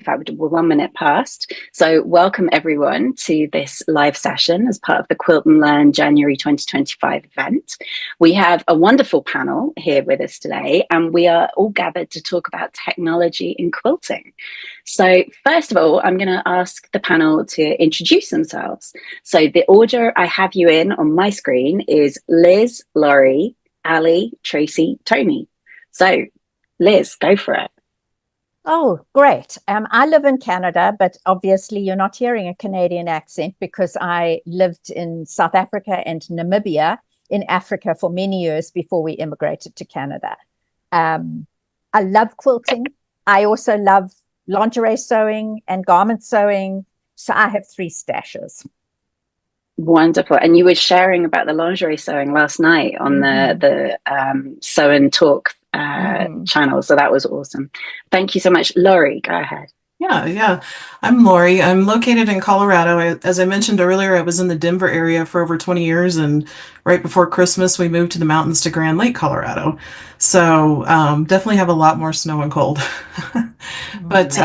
In fact, we're 1 minute past. So, welcome everyone to this live session as part of the Quilt'n'Learn January 2025 event. We have a wonderful panel here with us today, and we are all gathered to talk about technology in quilting. So, first of all, I'm going to ask the panel to introduce themselves. So, the order I have you in on my screen is Liz, Laurie, Ali, Tracy, Tony. So, Liz, go for it. Oh, great. I live in Canada, but obviously you're not hearing a Canadian accent because I lived in South Africa and Namibia in Africa for many years before we immigrated to Canada. I love quilting. I also love lingerie sewing and garment sewing. So I have 3 stashes. Wonderful. And you were sharing about the lingerie sewing last night on the Sew and Talk channel. So that was awesome. Thank you so much. Laurie, go ahead. Yeah. I'm Laurie. I'm located in Colorado. As I mentioned earlier, I was in the Denver area for over 20 years, and right before Christmas, we moved to the mountains to Grand Lake, Colorado. So definitely have a lot more snow and cold. But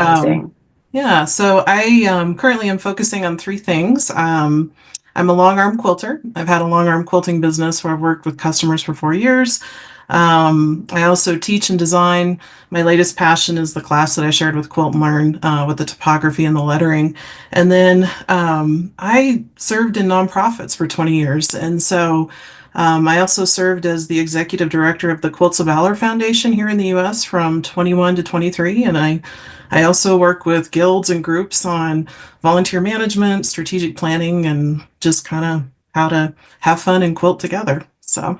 yeah, so I currently am focusing on 3 things. I'm a long arm quilter. I've had a long arm quilting business where I've worked with customers for 4 years. I also teach and design. My latest passion is the class that I shared with Quilt'n'Learn with the typography and the lettering. And then I served in nonprofits for 20 years. And so I also served as the executive director of the Quilts of Valor Foundation here in the US from 21 to 23. And I also work with guilds and groups on volunteer management, strategic planning, and just kind of how to have fun and quilt together. So.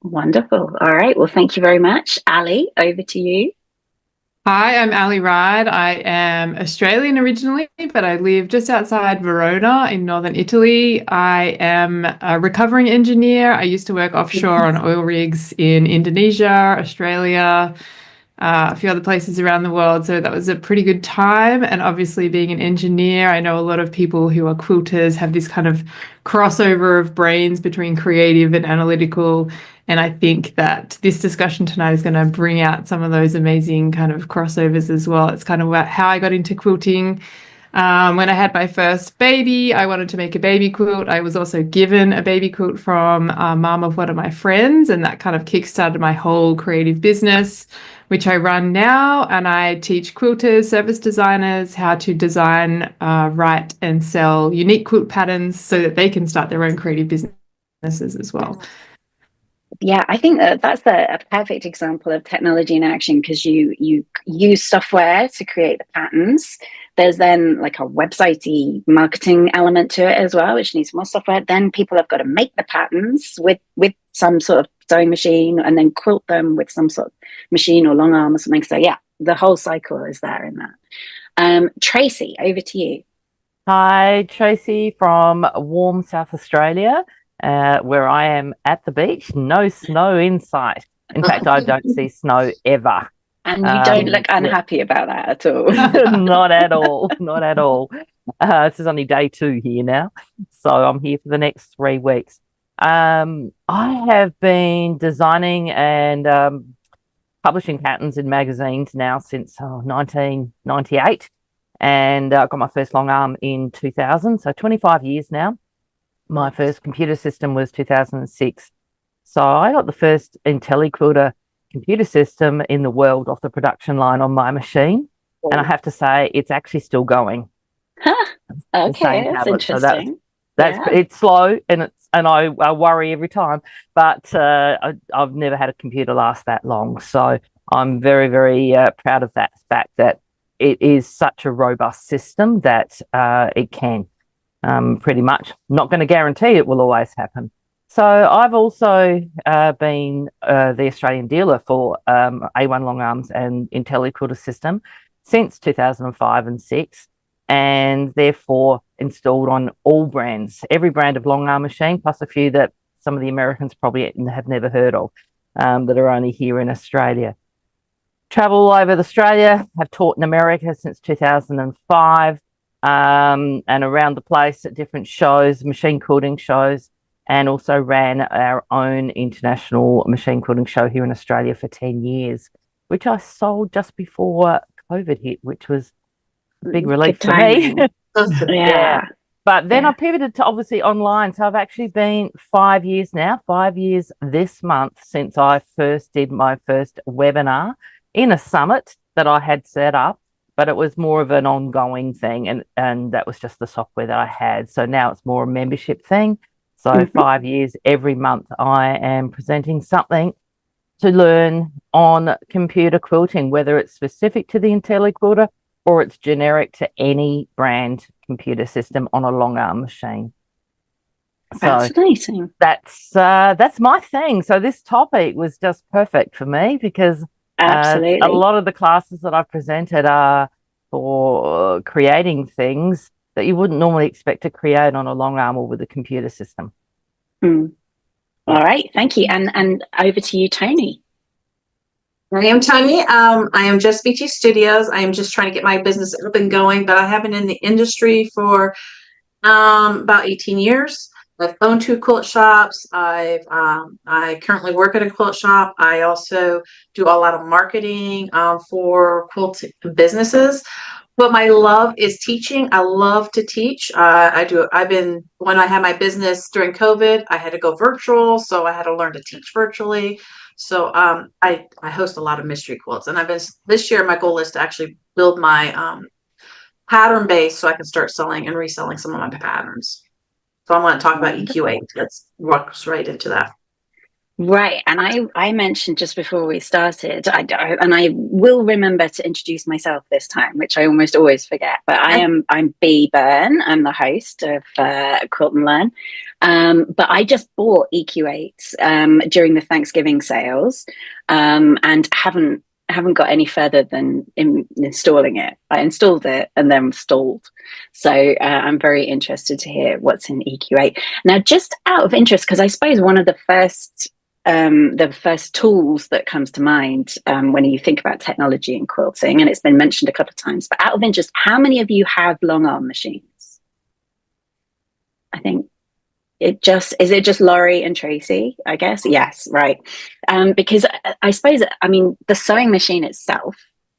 Wonderful. All right. Well, thank you very much. Ali, over to you. Hi, I'm Ali Ride. I am Australian originally, but I live just outside Verona in northern Italy. I am a recovering engineer. I used to work offshore on oil rigs in Indonesia, Australia, a few other places around the world. So that was a pretty good time. And obviously being an engineer, I know a lot of people who are quilters have this kind of crossover of brains between creative and analytical. And I think that this discussion tonight is going to bring out some of those amazing kind of crossovers as well. It's kind of about how I got into quilting. When I had my first baby, I wanted to make a baby quilt. I was also given a baby quilt from a mum of one of my friends, and that kind of kickstarted my whole creative business, which I run now. And I teach quilters, service designers how to design, write, and sell unique quilt patterns so that they can start their own creative businesses as well. Yeah, I think that's a perfect example of technology in action, because you use software to create the patterns. There's then like a website-y marketing element to it as well, which needs more software. Then people have got to make the patterns with some sort of sewing machine and then quilt them with some sort of machine or long arm or something. So yeah, the whole cycle is there in that. Tracy, over to you. Hi, Tracy from warm South Australia. Where I am at the beach, no snow in sight. In fact, I don't see snow ever. And you don't look unhappy about that at all. Not at all. Not at all. This is only day 2 here now. So I'm here for the next 3 weeks. I have been designing and publishing patterns in magazines now since 1998. And I got my first long arm in 2000, so 25 years now. My first computer system was 2006. So I got the first IntelliQuilter computer system in the world off the production line on my machine. Oh. And I have to say, it's actually still going. Okay, that's interesting. It's slow and I worry every time, but I've never had a computer last that long. So I'm very, very proud of that fact that it is such a robust system that it can. Pretty much. Not going to guarantee it will always happen. So I've also been the Australian dealer for A1 Long Arms and IntelliQuilter system since 2005 and 6, and therefore installed on all brands, every brand of long arm machine, plus a few that some of the Americans probably have never heard of, that are only here in Australia. Travel all over Australia, have taught in America since 2005. And around the place at different shows, machine quilting shows, and also ran our own international machine quilting show here in Australia for 10 years, which I sold just before COVID hit, which was big relief Good for me. timing. Yeah. Yeah. But then Yeah. I pivoted to obviously online. So I've actually been 5 years now, 5 years this month since I first did my first webinar in a summit that I had set up, but it was more of an ongoing thing, and that was just the software that I had. So now it's more a membership thing. So 5 years every month I am presenting something to learn on computer quilting, whether it's specific to the IntelliQuilter or it's generic to any brand computer system on a long arm machine. Fascinating. That's my thing. So this topic was just perfect for me because a Absolutely. lot of the classes that I've presented are for creating things that you wouldn't normally expect to create on a long arm or with a computer system. All right, thank you. And over to you, Tony. I am Tony. I am Just BT Studios. I am just trying to get my business up and going, but I have been in the industry for about 18 years. I've owned 2 quilt shops. I currently work at a quilt shop. I also do a lot of marketing for quilt businesses. But my love is teaching. I love to teach. When I had my business during COVID, I had to go virtual, so I had to learn to teach virtually. So I host a lot of mystery quilts, and this year my goal is to actually build my pattern base so I can start selling and reselling some of my patterns. So I want to talk about EQ8. That walks right into that. Right, and I mentioned just before we started, I will remember to introduce myself this time, which I almost always forget. But I'm Bea Byrne. I'm the host of Quilt'n'Learn. But I just bought EQ8 during the Thanksgiving sales, and haven't got any further than installing it. I installed it and then stalled. So I'm very interested to hear what's in EQ8 now. Just out of interest, because I suppose one of the first tools that comes to mind when you think about technology in quilting, and it's been mentioned a couple of times, but out of interest, how many of you have long arm machines? I think is it just Laurie and Tracy, I guess? Yes, right. Because I suppose, I mean, the sewing machine itself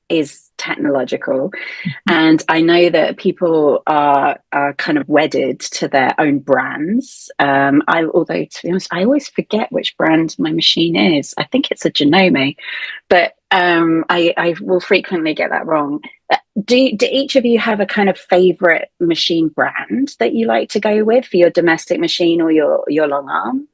is technological, and I know that people are kind of wedded to their own brands. Although to be honest, I always forget which brand my machine is. I think it's a Genome, but I will frequently get that wrong. Do each of you have a kind of favorite machine brand that you like to go with for your domestic machine or your long arm?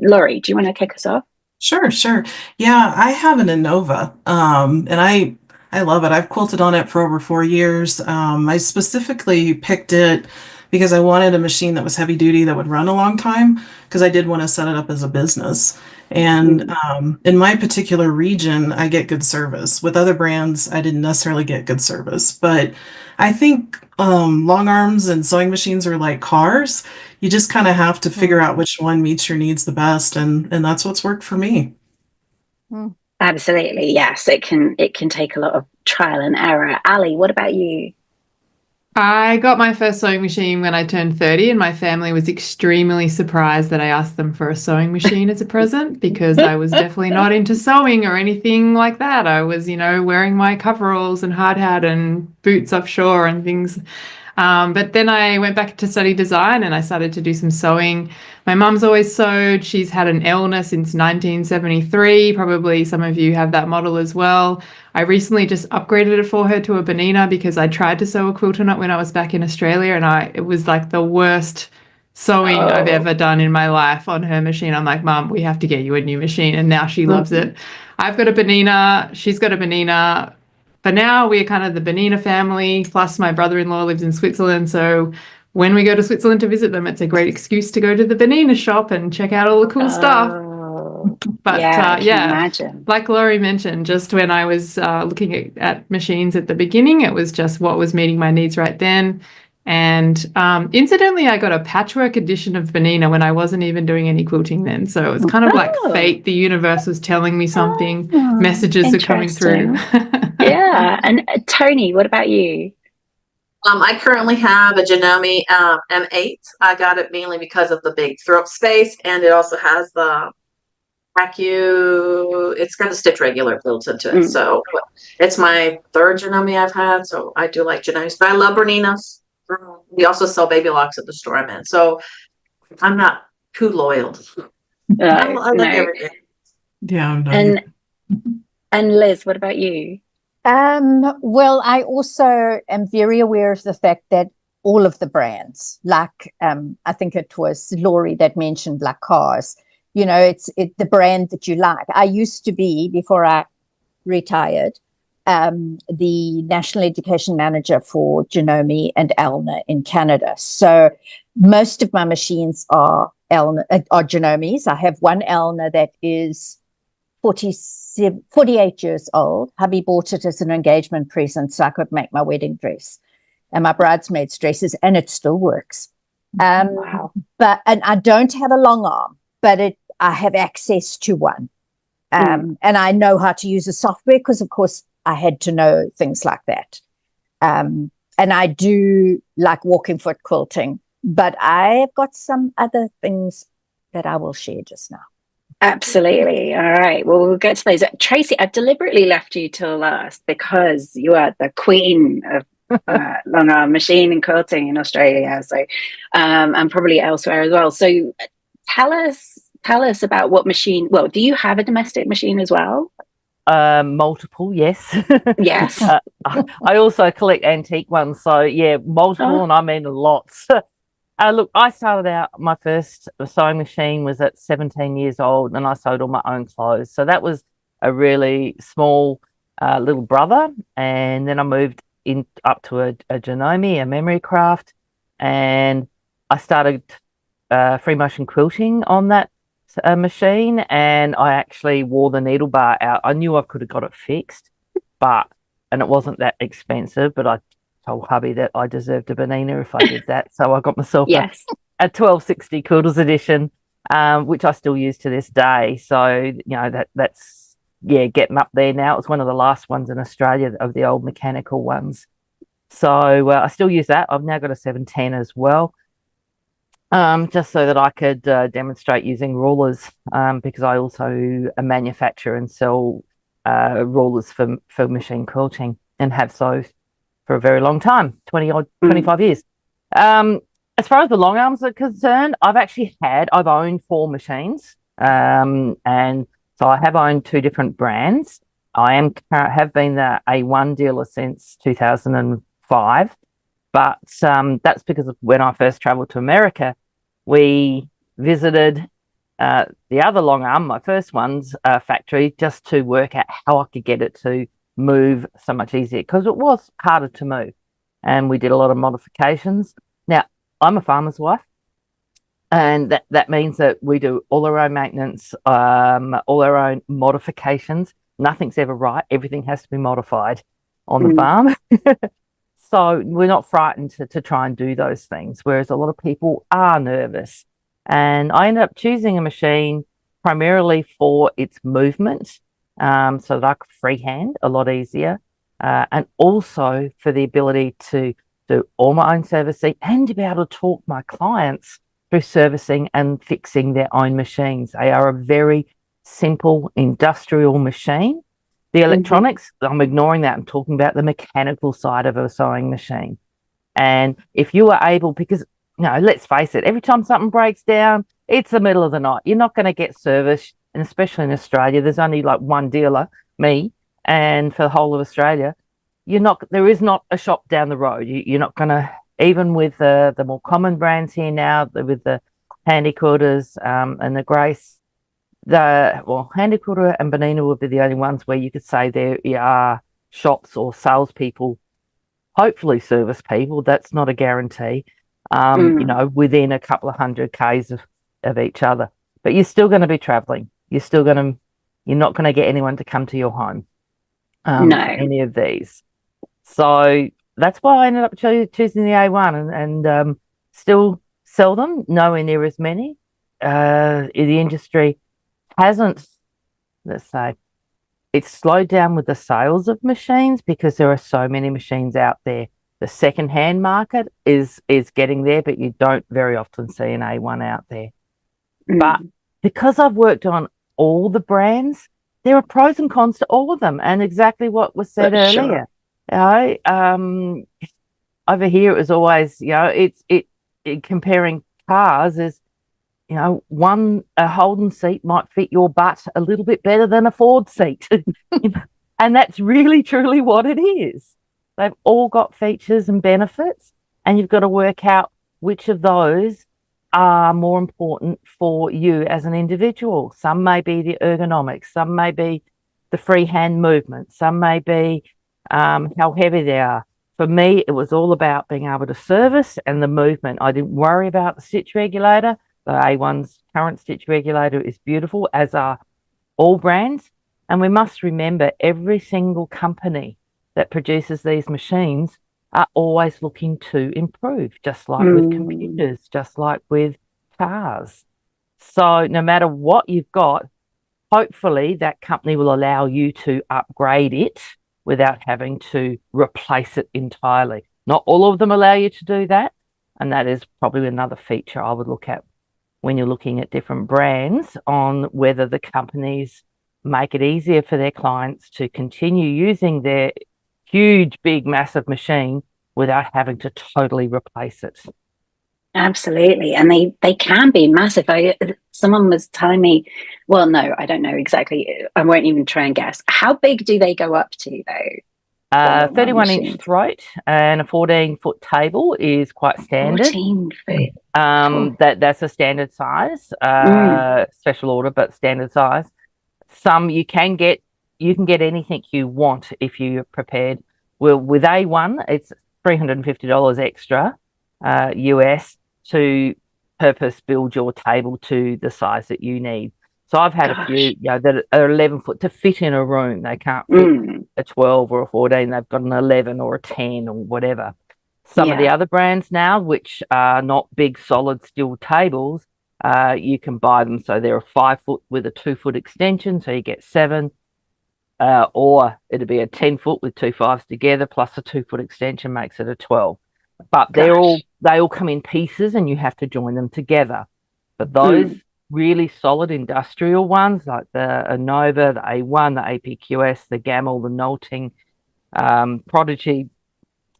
Laurie, do you want to kick us off? Sure. Yeah, I have an Innova, and I love it. I've quilted on it for over 4 years. I specifically picked it because I wanted a machine that was heavy duty that would run a long time because I did want to set it up as a business. And in my particular region, I get good service. With other brands, I didn't necessarily get good service. But I think long arms and sewing machines are like cars. You just kind of have to figure out which one meets your needs the best, and that's what's worked for me. Absolutely, yes. It can take a lot of trial and error. Ali, what about you? I got my first sewing machine when I turned 30, and my family was extremely surprised that I asked them for a sewing machine as a present because I was definitely not into sewing or anything like that. I was, wearing my coveralls and hard hat and boots offshore and things. But then I went back to study design and I started to do some sewing. My mum's always sewed. She's had an Elna since 1973. Probably some of you have that model as well. I recently just upgraded it for her to a Bernina because I tried to sew a quilt on it when I was back in Australia, and it was like the worst sewing I've ever done in my life on her machine. I'm like, Mum, we have to get you a new machine, and now she loves it. I've got a Bernina. She's got a Bernina. But now we're kind of the Bernina family, plus my brother-in-law lives in Switzerland. So when we go to Switzerland to visit them, it's a great excuse to go to the Bernina shop and check out all the cool stuff. But I can imagine. Like Laurie mentioned, just when I was looking at machines at the beginning, it was just what was meeting my needs right then. And incidentally, I got a patchwork edition of Bernina when I wasn't even doing any quilting then. So it was kind of like fate. The universe was telling me something. Messages are coming through. Yeah. And Tony, what about you? I currently have a Janome M8. I got it mainly because of the big throat space, and it also has the It's got a stitch regular built into it. So it's my third Janome I've had. So I do like Janomes, but I love Berninas. We also sell baby locks at the store I'm in. So I'm not too loyal. I like everything. Yeah, I'm done. And Liz, what about you? Well, I also am very aware of the fact that all of the brands, like I think it was Laurie that mentioned like cars, it's the brand that you like. I used to be, before I retired, the national education manager for Janome and Elna in Canada. So most of my machines are Janomes. I have one Elna that is 48 years old. Hubby bought it as an engagement present so I could make my wedding dress and my bridesmaids' dresses, and it still works. Wow. And I don't have a long arm, but I have access to one. And I know how to use the software because, of course, I had to know things like that. And I do like walking foot quilting, but I've got some other things that I will share just now. Absolutely. All right. Well, we'll get to those. Tracy, I've deliberately left you till last because you are the queen of long arm machine and quilting in Australia. So, and probably elsewhere as well. So, tell us about what machine. Well, do you have a domestic machine as well? Multiple, yes. Yes. I also collect antique ones, so yeah, multiple, and I mean lots. Look, I started out, my first sewing machine was at 17 years old, and I sewed all my own clothes. So that was a really small little brother. And then I moved up to a Janome, a memory craft, and I started free motion quilting on that machine, and I actually wore the needle bar out. I knew I could have got it fixed, and it wasn't that expensive, but I told hubby that I deserved a Benina if I did that. So I got myself a 1260 Quilters edition, which I still use to this day. So, that's getting up there now. It was one of the last ones in Australia of the old mechanical ones. So I still use that. I've now got a 710 as well, just so that I could demonstrate using rulers, because I also manufacture and sell rulers for machine quilting and have so for a very long time, 25 years. As far as the long arms are concerned, I've owned 4 machines. And so I have owned 2 different brands. I have been the A1 dealer since 2005, but that's because of when I first traveled to America, we visited the other long arm, my first one's factory, just to work out how I could get it to move so much easier, because it was harder to move, and we did a lot of modifications. Now, I'm a farmer's wife, and that means that we do all our own maintenance, all our own modifications. Nothing's ever right. Everything has to be modified on the farm. So we're not frightened to try and do those things, whereas a lot of people are nervous. And I ended up choosing a machine primarily for its movement, so that I could freehand a lot easier, and also for the ability to do all my own servicing and to be able to talk my clients through servicing and fixing their own machines. They are a very simple industrial machine. The electronics, I'm ignoring that. I'm talking about the mechanical side of a sewing machine. And if you are able, because, let's face it, every time something breaks down, it's the middle of the night. You're not going to get service, and especially in Australia, there's only like one dealer, me, and for the whole of Australia, there is not a shop down the road. You're not going to, even with the more common brands here now, with the Handy Quilters and the Grace, Handy Quilter and Benina would be the only ones where you could say there are shops or salespeople, hopefully service people. That's not a guarantee, within a couple of 100 Ks of each other. But you're still going to be traveling. You're not going to get anyone to come to your home for any of these. So that's why I ended up choosing the A1 and still sell them, nowhere near as many. The industry hasn't, let's say, it's slowed down with the sales of machines because there are so many machines out there. The second-hand market is getting there, but you don't very often see an A1 out there. But because I've worked on all the brands, there are pros and cons to all of them, and exactly what was said earlier. You know, over here it was always, you know, it comparing cars is, you know, a Holden seat might fit your butt a little bit better than a Ford seat. And that's really truly what it is. They've all got features and benefits, and you've got to work out which of those are more important for you as an individual. Some may be the ergonomics, some may be the freehand movement, some may be how heavy they are. For me, it was all about being able to service and the movement. I didn't worry about the stitch regulator. The A1's current stitch regulator is beautiful, as are all brands. And we must remember, every single company that produces these machines are always looking to improve, just like with computers, just like with cars. So no matter what you've got, hopefully that company will allow you to upgrade it without having to replace it entirely. Not all of them allow you to do that. And that is probably another feature I would look at when you're looking at different brands, on whether the companies make it easier for their clients to continue using their huge, big, massive machine without having to totally replace it. Absolutely. And they can be massive. Someone was telling me, well, no, I don't know exactly. I won't even try and guess. How big do they go up to, though? 31-inch throat and a 14-foot table is quite standard. 14 foot. That's a standard size, special order, but standard size. Some you can get anything you want if you're prepared. Well, with A1, it's $350 extra US to purpose build your table to the size that you need. So I've had a few, you know, that are 11 foot to fit in a room. They can't fit a 12 or a 14. They've got an 11 or a 10 or whatever. Some of the other brands now, which are not big solid steel tables, you can buy them. So they're a 5 foot with a 2 foot extension. So you get 7, or it'd be a 10 foot with 2 5s together plus a 2 foot extension makes it a 12. But they all come in pieces and you have to join them together. But those really solid industrial ones like the Anova, the A1, the APQS, the Gamel, the Knolting, Prodigy,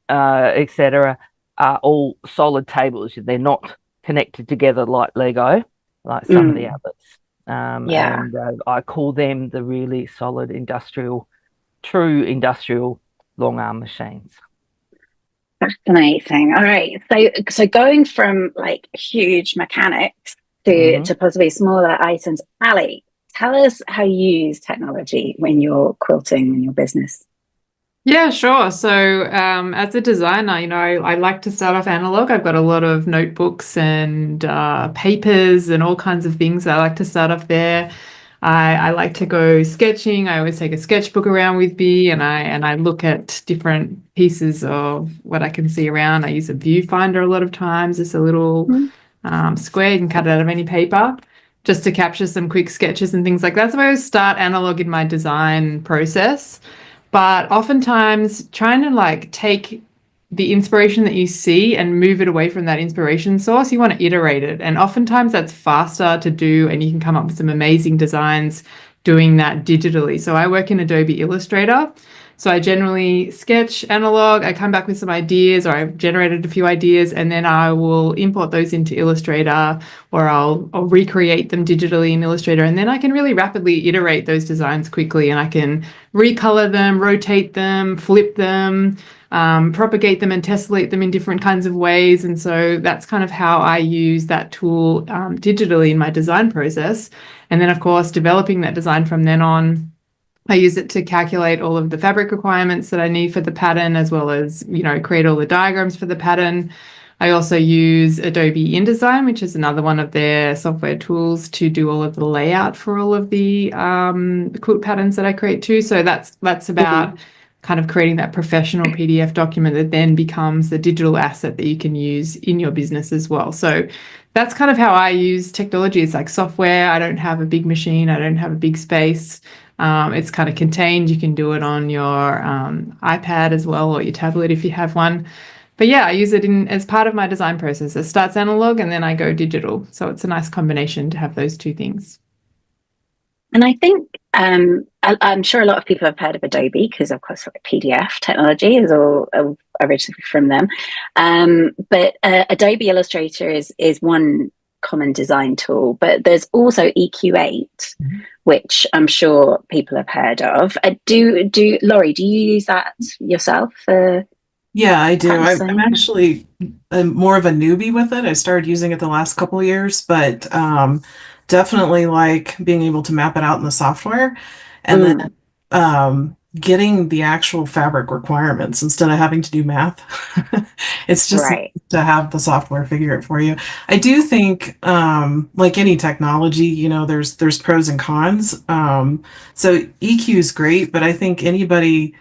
etc., are all solid tables. They're not connected together like Lego, like some of the others. And I call them the really solid true industrial long arm machines. Fascinating. All right. So going from like huge mechanics to possibly smaller items, Ali, tell us how you use technology when you're quilting in your business. Yeah, sure. So as a designer, you know, I like to start off analog. I've got a lot of notebooks and papers and all kinds of things. I like to start off there. I like to go sketching. I always take a sketchbook around with me, and I look at different pieces of what I can see around. I use a viewfinder a lot of times. It's a little square. You can cut it out of any paper just to capture some quick sketches and things like that. So I always start analog in my design process. But oftentimes trying to like take the inspiration that you see and move it away from that inspiration source, you want to iterate it. And oftentimes that's faster to do, and you can come up with some amazing designs doing that digitally. So I work in Adobe Illustrator. So I generally sketch analog, I come back with some ideas, or I've generated a few ideas, and then I will import those into Illustrator, or I'll recreate them digitally in Illustrator. And then I can really rapidly iterate those designs quickly, and I can recolor them, rotate them, flip them, propagate them and tessellate them in different kinds of ways. And so that's kind of how I use that tool digitally in my design process. And then, of course, developing that design from then on, I use it to calculate all of the fabric requirements that I need for the pattern, as well as, you know, create all the diagrams for the pattern. I also use Adobe InDesign, which is another one of their software tools, to do all of the layout for all of the quilt patterns that I create too. So that's about kind of creating that professional PDF document that then becomes the digital asset that you can use in your business as well. So that's kind of how I use technology. It's like software. I don't have a big machine. I don't have a big space. It's kind of contained. You can do it on your iPad as well, or your tablet if you have one. But yeah, I use it as part of my design process. It starts analog and then I go digital. So it's a nice combination to have those two things. And I think I'm sure a lot of people have heard of Adobe because, of course, like PDF technology is all originally from them. But Adobe Illustrator is one common design tool, but there's also EQ8, which I'm sure people have heard of. Laurie, do you use that yourself? Yeah, I do. I'm Practicing? actually more of a newbie with it. I started using it the last couple of years, but definitely like being able to map it out in the software and then getting the actual fabric requirements instead of having to do math. It's just nice Right. to have the software figure it for you. I do think, like any technology, there's pros and cons. So EQ is great, but I think anybody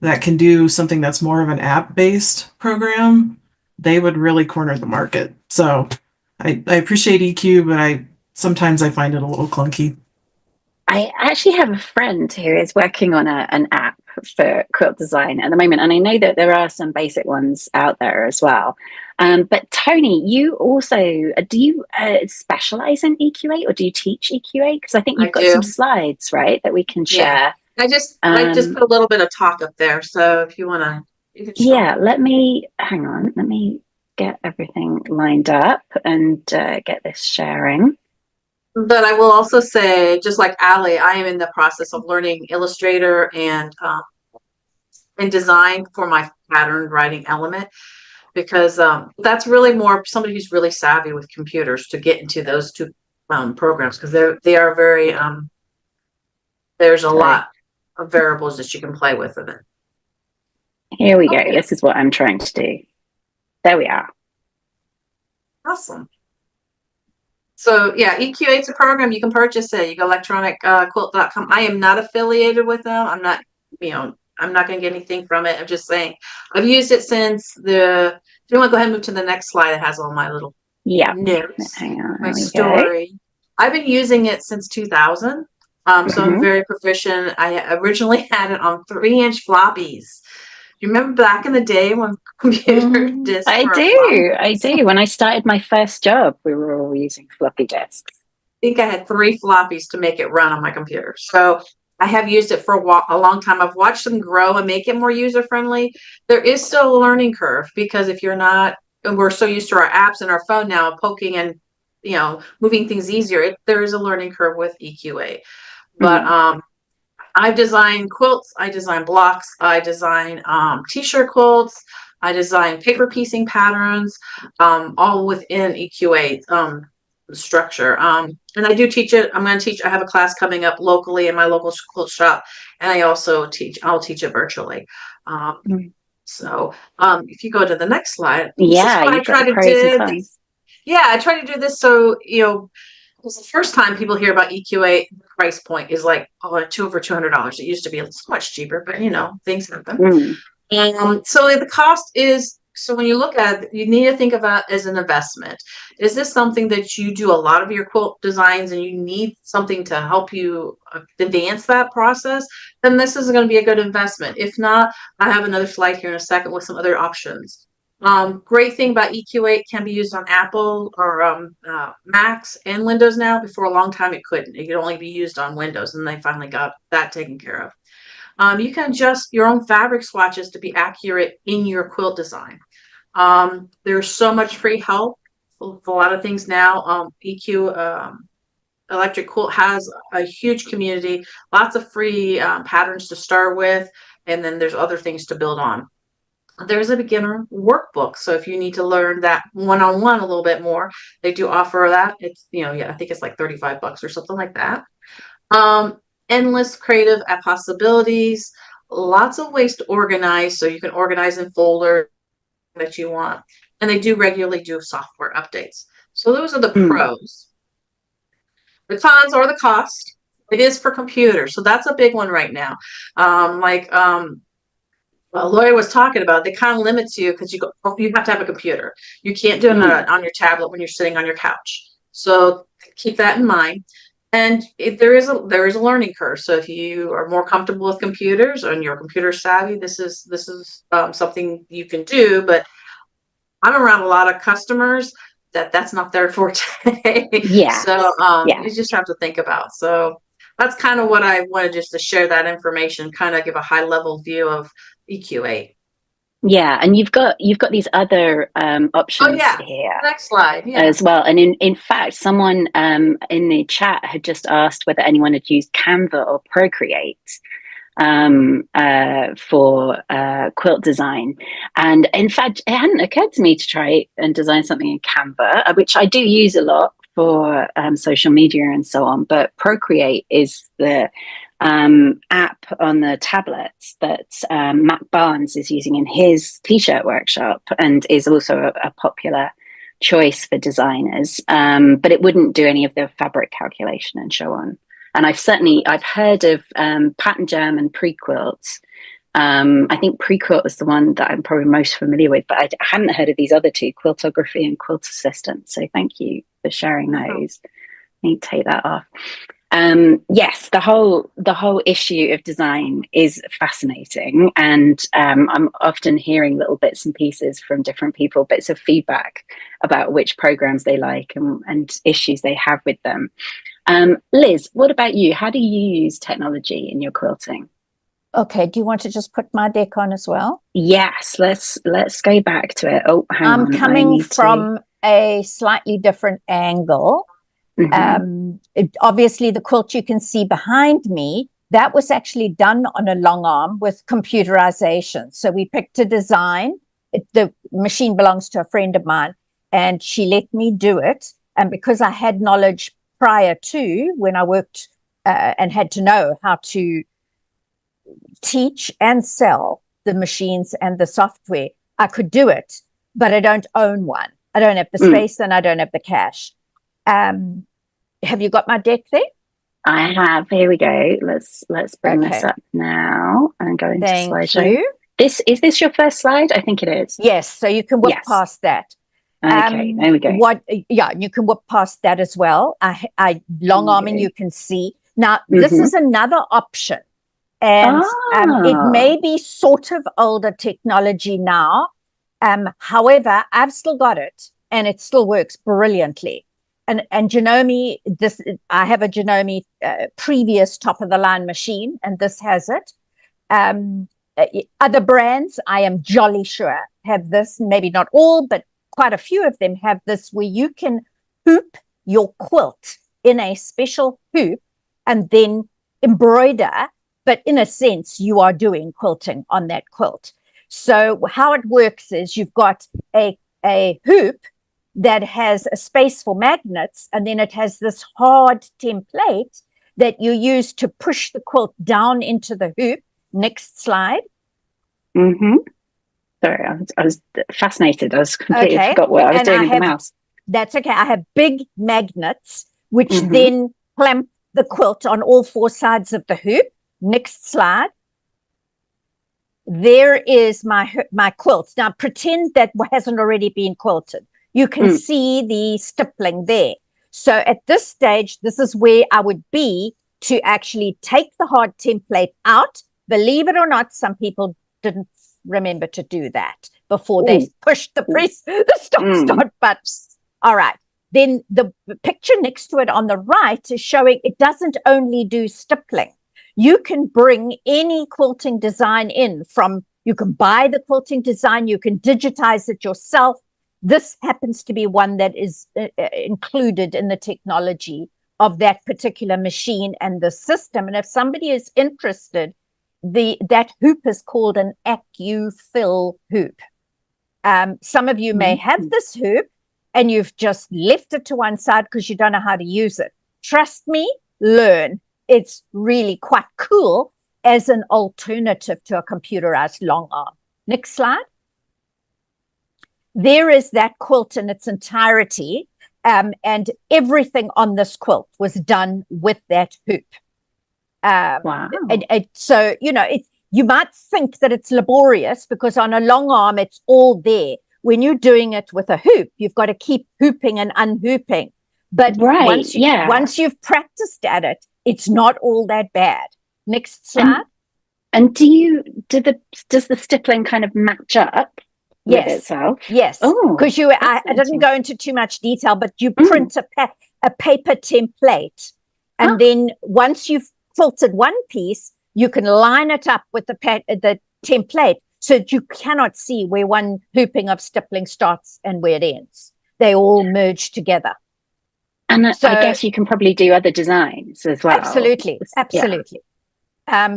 that can do something that's more of an app-based program, they would really corner the market. So I appreciate EQ, but sometimes I find it a little clunky. I actually have a friend who is working on an app for quilt design at the moment, and I know that there are some basic ones out there as well. But Tony, you also do you specialize in EQ8 or do you teach EQ8? Because I think I you've got some do. slides, right, that we can Yeah. share. I just put a little bit of talk up there. So if you want to, you can show. Yeah, hang on. Let me get everything lined up and get this sharing. But I will also say, just like Ali, I am in the process of learning Illustrator and design for my pattern writing element, because that's really more somebody who's really savvy with computers to get into those two programs, because they are very there's a So lot of variables that you can play with in it. here we go. Okay. This is what I'm trying to do. There we are. Awesome. So yeah, EQ8's a program. You can purchase it. You go electronicquilt.com. I am not affiliated with them. I'm not going to get anything from it. I'm just saying I've used it since if you want to go ahead and move to the next slide, it has all my little notes, Hang on, my there we story. go. I've been using it since 2000. So I'm very proficient. I originally had it on 3-inch floppies. You remember back in the day when computer discs I were floppies? I do. When I started my first job, we were all using floppy disks. I think I had 3 floppies to make it run on my computer. So I have used it for a long time. I've watched them grow and make it more user friendly. There is still a learning curve, because if you're not, we're so used to our apps and our phone now poking and moving things easier. There is a learning curve with EQ8. But I've designed quilts, I design blocks, I design t-shirt quilts, I design paper piecing patterns, all within EQ8 structure. And I do teach it. I have a class coming up locally in my local quilt shop, and I'll teach it virtually. So if you go to the next slide, Yeah, you've got the pros and cons. Yeah, I try to do this so because the first time people hear about EQ8, the price point is like over $200. It used to be so much cheaper, but things happen. So the cost is, so when you look at it, you need to think about it as an investment. Is this something that you do a lot of your quilt designs and you need something to help you advance that process? Then this is going to be a good investment. If not, I have another slide here in a second with some other options. Great thing about EQ8, can be used on Apple or Macs and Windows now. Before a long time it couldn't. It could only be used on Windows, and they finally got that taken care of. You can adjust your own fabric swatches to be accurate in your quilt design. There's so much free help with a lot of things now. EQ Electric Quilt has a huge community, lots of free patterns to start with, and then there's other things to build on. There's a beginner workbook, so if you need to learn that one-on-one a little bit more, they do offer that. It's I think it's like $35 or something like that. Endless creative possibilities, lots of ways to organize, so you can organize in folders that you want, and they do regularly do software updates. So those are the pros. The cons are the cost. It is for computers, so that's a big one right now. Lori was talking about, they kind of limits you because you have to have a computer. You can't do it on your tablet when you're sitting on your couch. So keep that in mind. And there is a learning curve. So if you are more comfortable with computers and you're computer savvy, this is something you can do. But I'm around a lot of customers that's not their forte. Yeah. So you just have to think about. So that's kind of what I wanted, just to share that information, kind of give a high level view of EQ8. Yeah, and you've got these other Oh options yeah, here next slide. Yeah. as well. And in fact, someone in the chat had just asked whether anyone had used Canva or Procreate for quilt design. And in fact, it hadn't occurred to me to try and design something in Canva, which I do use a lot for social media and so on. But Procreate is the app on the tablets that Matt Barnes is using in his t-shirt workshop, and is also a popular choice for designers. But it wouldn't do any of the fabric calculation and so on. And I've heard of Pattern Germ and Prequilt. I think Prequilt was the one that I'm probably most familiar with, but I hadn't heard of these other two, Quiltography and Quilt Assistant. So thank you for sharing those. I need to take that off. Yes, the whole issue of design is fascinating, and I'm often hearing little bits and pieces from different people, bits of feedback about which programs they like and issues they have with them. Liz, what about you? How do you use technology in your quilting? Okay, do you want to just put my deck on as well? Yes, let's go back to it. Oh, hang on. I'm coming from a slightly different angle. Obviously, the quilt you can see behind me, that was actually done on a long arm with computerization. So we picked a design. The machine belongs to a friend of mine, and she let me do it. And because I had knowledge prior to, when I worked and had to know how to teach and sell the machines and the software, I could do it, but I don't own one. I don't have the space and I don't have the cash. Have you got my deck there? I have. Here we go. Let's bring this up now and go into slideshow. Is this your first slide? I think it is. Yes. So you can whip past that. Okay, there we go. You can whip past that as well. I long arming, you can see. Now, this is another option. And it may be sort of older technology now. However, I've still got it and it still works brilliantly. And Janome, I have a Janome previous top of the line machine, and this has it. Other brands, I am jolly sure, have this. Maybe not all, but quite a few of them have this, where you can hoop your quilt in a special hoop and then embroider. But in a sense, you are doing quilting on that quilt. So how it works is you've got a hoop that has a space for magnets, and then it has this hard template that you use to push the quilt down into the hoop. Next slide. Sorry, I was fascinated. I was completely forgot what I was doing with the mouse. That's okay. I have big magnets, which then clamp the quilt on all four sides of the hoop. Next slide. There is my quilt. Now pretend that hasn't already been quilted. You can see the stippling there. So at this stage, this is where I would be to actually take the hard template out. Believe it or not, some people didn't remember to do that before they pushed the stop-start button. All right. Then the picture next to it on the right is showing it doesn't only do stippling. You can bring any quilting design in from, you can buy the quilting design, you can digitize it yourself. This happens to be one that is included in the technology of that particular machine and the system. And if somebody is interested, that hoop is called an AccuFill hoop. Some of you may have this hoop and you've just left it to one side because you don't know how to use it. Trust me, learn. It's really quite cool as an alternative to a computerized long arm. Next slide. There is that quilt in its entirety, and everything on this quilt was done with that hoop. Wow. So, you might think that it's laborious because on a long arm, it's all there. When you're doing it with a hoop, you've got to keep hooping and unhooping. But once you've practiced at it, it's not all that bad. Next slide. And does the stippling kind of match up with itself? Yes. Because I didn't go into too much detail, but you print a paper template And then once you've quilted one piece, you can line it up with the template so that you cannot see where one hooping of stippling starts and where it ends. They all merge together. And so, I guess you can probably do other designs as well. Absolutely.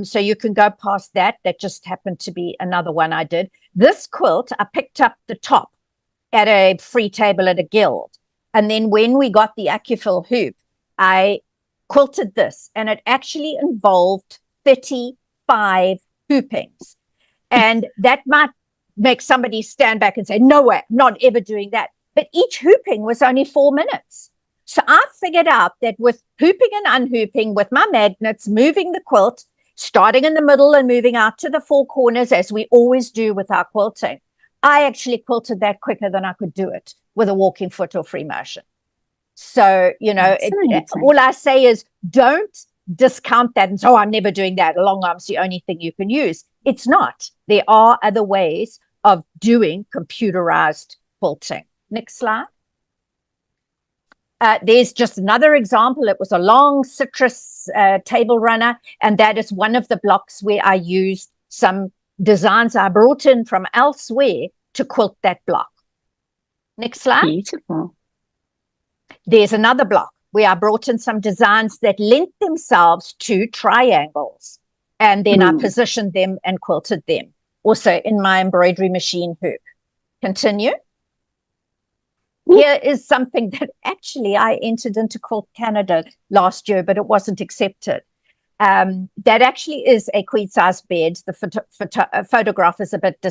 So you can go past that. That just happened to be another one I did. This quilt, I picked up the top at a free table at a guild. And then when we got the AccuFill hoop, I quilted this, and it actually involved 35 hoopings. And that might make somebody stand back and say, no way, I'm not ever doing that. But each hooping was only 4 minutes. So I figured out that with hooping and unhooping, with my magnets, moving the quilt, starting in the middle and moving out to the 4 corners, as we always do with our quilting, I actually quilted that quicker than I could do it with a walking foot or free motion. So, all I say is don't discount that and say, oh, I'm never doing that. A long arm's the only thing you can use. It's not. There are other ways of doing computerized quilting. Next slide. There's just another example. It was a long citrus table runner, and that is one of the blocks where I used some designs I brought in from elsewhere to quilt that block. Next slide. Beautiful. There's another block where I brought in some designs that lent themselves to triangles, and then I positioned them and quilted them, also in my embroidery machine hoop. Continue. Here is something that actually I entered into Quilt Canada last year, but it wasn't accepted. That actually is a queen size bed. The photograph is a bit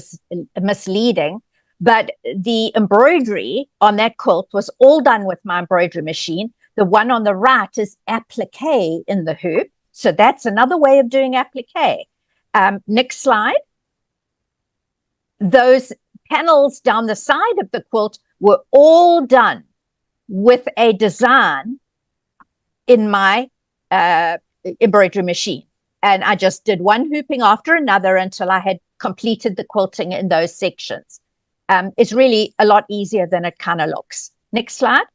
misleading, but the embroidery on that quilt was all done with my embroidery machine. The one on the right is applique in the hoop. So that's another way of doing applique. Next slide. Those panels down the side of the quilt were all done with a design in my embroidery machine. And I just did one hooping after another until I had completed the quilting in those sections. It's really a lot easier than it kind of looks. Next slide.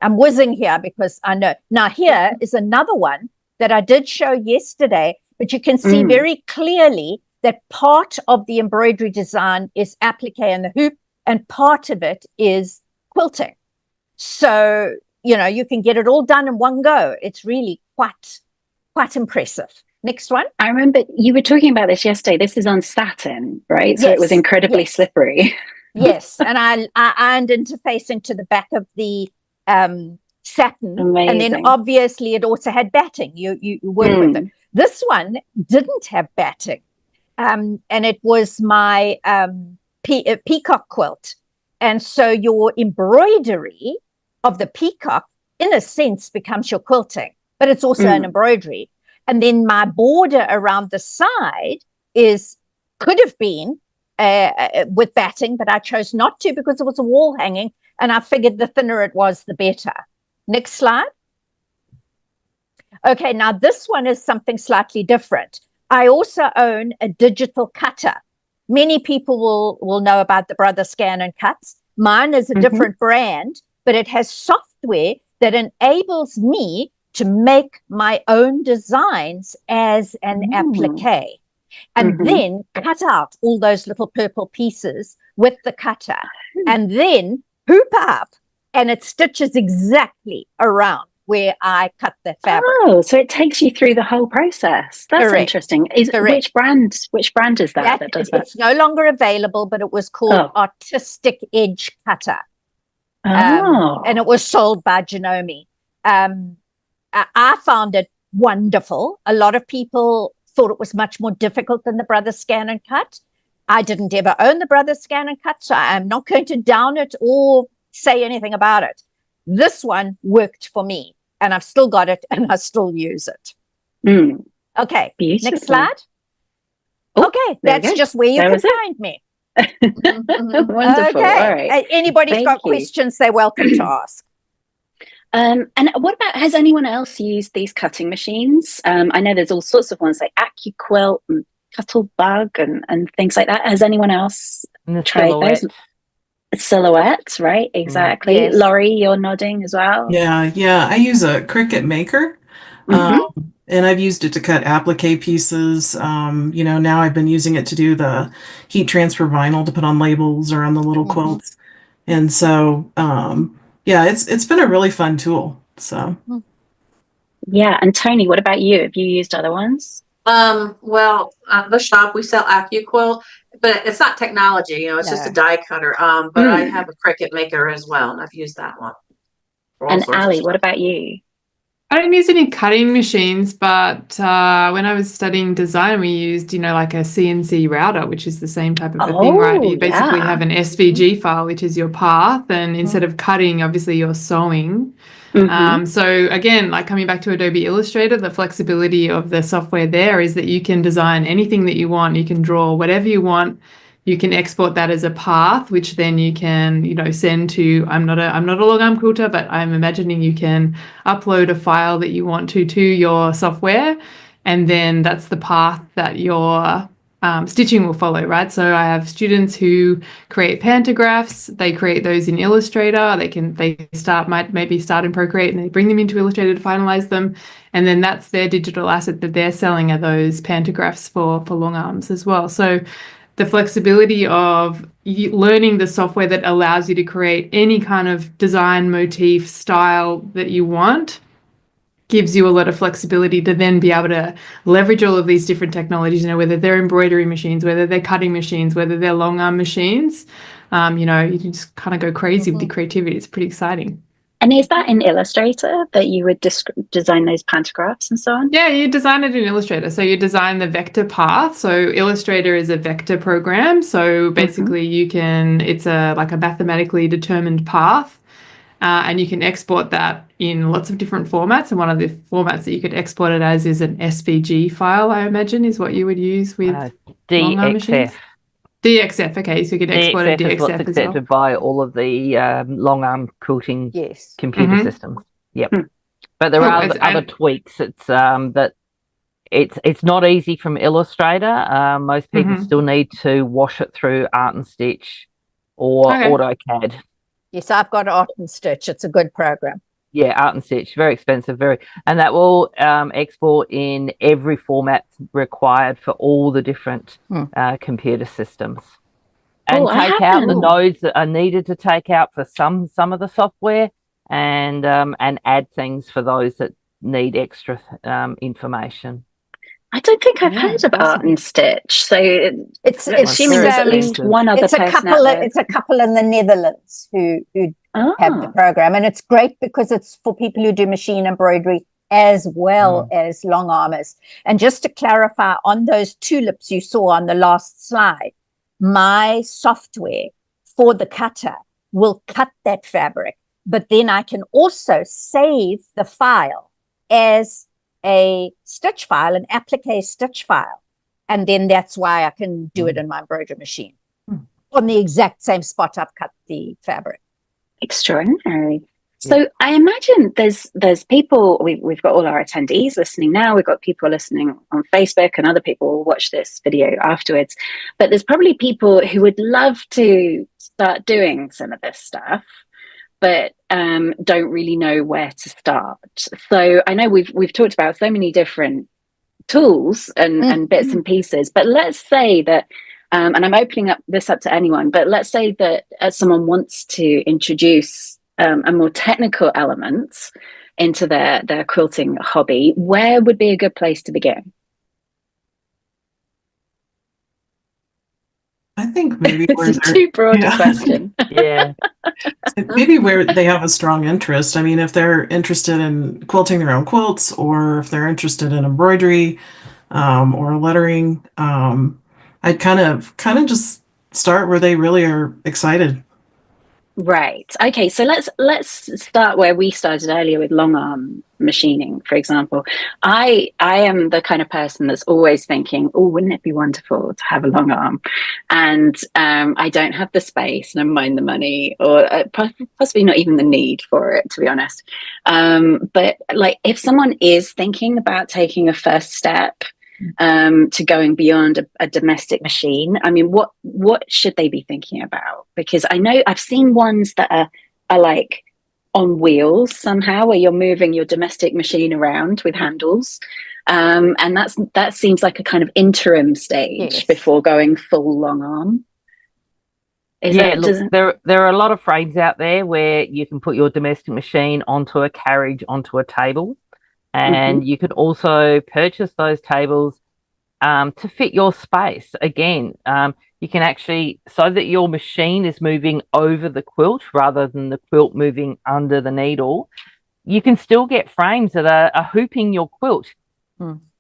I'm whizzing here because I know. Now here is another one that I did show yesterday, but you can see very clearly that part of the embroidery design is applique in the hoop, and part of it is quilting. So, you can get it all done in one go. It's really quite impressive. Next one. I remember you were talking about this yesterday. This is on satin, right? So it was incredibly slippery. Yes. And I ironed interfacing to the back of the satin. Amazing. And then obviously it also had batting. You work with it. This one didn't have batting. And it was my peacock quilt. And so your embroidery of the peacock, in a sense, becomes your quilting, but it's also an embroidery. And then my border around the side could have been with batting, but I chose not to because it was a wall hanging, and I figured the thinner it was, the better. Next slide. Okay, now this one is something slightly different. I also own a digital cutter. Many people will know about the Brother Scan and Cuts. Mine is a different brand, but it has software that enables me to make my own designs as an applique, and then cut out all those little purple pieces with the cutter, and then hoop up, and it stitches exactly around where I cut the fabric. Oh, so it takes you through the whole process. That's interesting. Which brand is that does that? It's no longer available, but it was called Artistic Edge Cutter. And it was sold by Janome. I found it wonderful. A lot of people thought it was much more difficult than the Brother Scan and Cut. I didn't ever own the Brother Scan and Cut, so I'm not going to down it or say anything about it. This one worked for me, and I've still got it, and I still use it. Okay, beautiful. Next slide. Okay, that's just where you can find me. Wonderful. Okay. All right. Anybody's got questions, they're welcome to ask. And what about, has anyone else used these cutting machines? I know there's all sorts of ones like AccuQuilt and Cuttlebug and things like that. Has anyone else tried those? Silhouettes, right? Exactly. Yes. Laurie, you're nodding as well. Yeah. I use a Cricut Maker. And I've used it to cut applique pieces. Now I've been using it to do the heat transfer vinyl to put on labels or on the little quilts. And so, yeah, it's been a really fun tool. So, Yeah. And Tony, what about you? Have you used other ones? Well, the shop we sell AccuQuilt, but it's not technology, it's just a die cutter. But I have a Cricut maker as well, and I've used that one for all And sorts of Ali, stuff. what about you? I don't use any cutting machines, but when I was studying design, we used, like a CNC router, which is the same type of a thing, right? You basically have an SVG file, which is your path, and instead of cutting, obviously you're sewing. So again, like coming back to Adobe Illustrator, the flexibility of the software there is that you can design anything that you want. You can draw whatever you want. You can export that as a path, which then you can, send to, I'm not a long arm quilter, but I'm imagining you can upload a file that you want to your software. And then that's the path that your stitching will follow, right? So I have students who create pantographs. They create those in Illustrator. Might maybe start in Procreate, and they bring them into Illustrator to finalize them. And then that's their digital asset that they're selling, are those pantographs for long arms as well. So the flexibility of learning the software that allows you to create any kind of design, motif, style that you want gives you a lot of flexibility to then be able to leverage all of these different technologies, whether they're embroidery machines, whether they're cutting machines, whether they're long arm machines. You can just kind of go crazy with the creativity. It's pretty exciting. And is that in Illustrator that you would design those pantographs and so on? Yeah, you design it in Illustrator. So you design the vector path. So Illustrator is a vector program. So basically it's like a mathematically determined path. And you can export that in lots of different formats. And one of the formats that you could export it as is an SVG file, I imagine, is what you would use with long arm machines. DXF, okay, so you could export a DXF is what's accepted by all of the long arm quilting computer systems. Yep. But there are other tweaks. It's that it's not easy from Illustrator. Most people still need to wash it through Art and Stitch or AutoCAD. Yes, I've got Art and Stitch. It's a good program. Yeah, Art and Stitch, very expensive, and that will export in every format required for all the different computer systems, and take out the nodes that are needed to take out for some of the software, and add things for those that need extra information. I don't think I've heard of Art and Stitch, so it's assuming there's at least one other person out there. It's a couple in the Netherlands who have the program, and it's great because it's for people who do machine embroidery as well as long armers. And just to clarify on those tulips you saw on the last slide, my software for the cutter will cut that fabric, but then I can also save the file as a stitch file, an applique stitch file. And then that's why I can do it in my embroidery machine on the exact same spot I've cut the fabric. Extraordinary. So I imagine there's people, we've got all our attendees listening now, we've got people listening on Facebook, and other people will watch this video afterwards, but there's probably people who would love to start doing some of this stuff, but don't really know where to start. So I know we've talked about so many different tools and bits and pieces, but let's say that, and I'm opening this up to anyone, but let's say that someone wants to introduce a more technical element into their quilting hobby. Where would be a good place to begin? I think maybe it's a too broad a question. Maybe where they have a strong interest. I mean, if they're interested in quilting their own quilts, or if they're interested in embroidery or lettering, I'd kind of just start where they really are excited. Right. Okay. So let's start where we started earlier with long arm machining, for example. I am the kind of person that's always thinking, oh, wouldn't it be wonderful to have a long arm? And I don't have the space, never mind the money, or possibly not even the need for it, to be honest. But like, if someone is thinking about taking a first step to going beyond a domestic machine, I mean, what should they be thinking about? Because I know I've seen ones that are like on wheels somehow, where you're moving your domestic machine around with handles. And that seems like a kind of interim stage Yes. before going full long arm. Look, there are a lot of frames out there where you can put your domestic machine onto a carriage, onto a table, and you can also purchase those tables to fit your space. Again, you can actually, so that your machine is moving over the quilt rather than the quilt moving under the needle, you can still get frames that are hooping your quilt.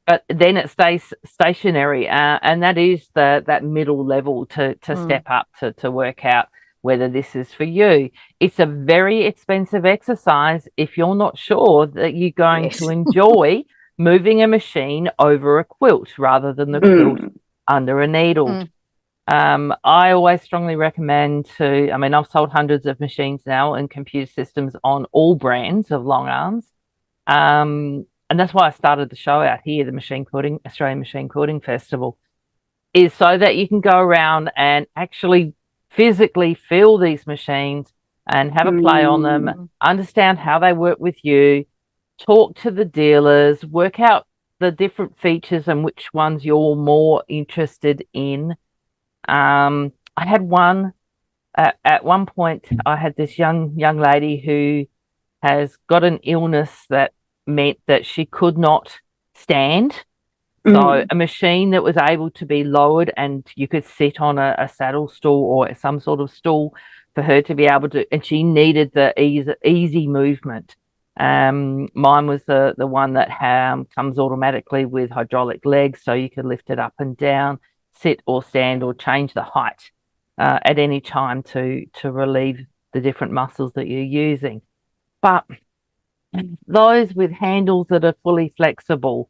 But then it stays stationary, and that is that middle level to step up to work out whether this is for you. It's a very expensive exercise if you're not sure that you're going to enjoy moving a machine over a quilt rather than the quilt under a needle. I always strongly recommend I've sold hundreds of machines now and computer systems on all brands of long arms. And that's why I started the show out here, the Australian Machine Quilting Festival, is so that you can go around and actually physically feel these machines and have a play on them, understand how they work with you, talk to the dealers, work out the different features and which ones you're more interested in. I had one, at one point, I had this young lady who has got an illness that meant that she could not stand. So a machine that was able to be lowered and you could sit on a saddle stool or some sort of stool for her to be able to, and she needed the easy movement. Mine was the one that comes automatically with hydraulic legs, so you could lift it up and down, sit or stand or change the height at any time to relieve the different muscles that you're using. But those with handles that are fully flexible.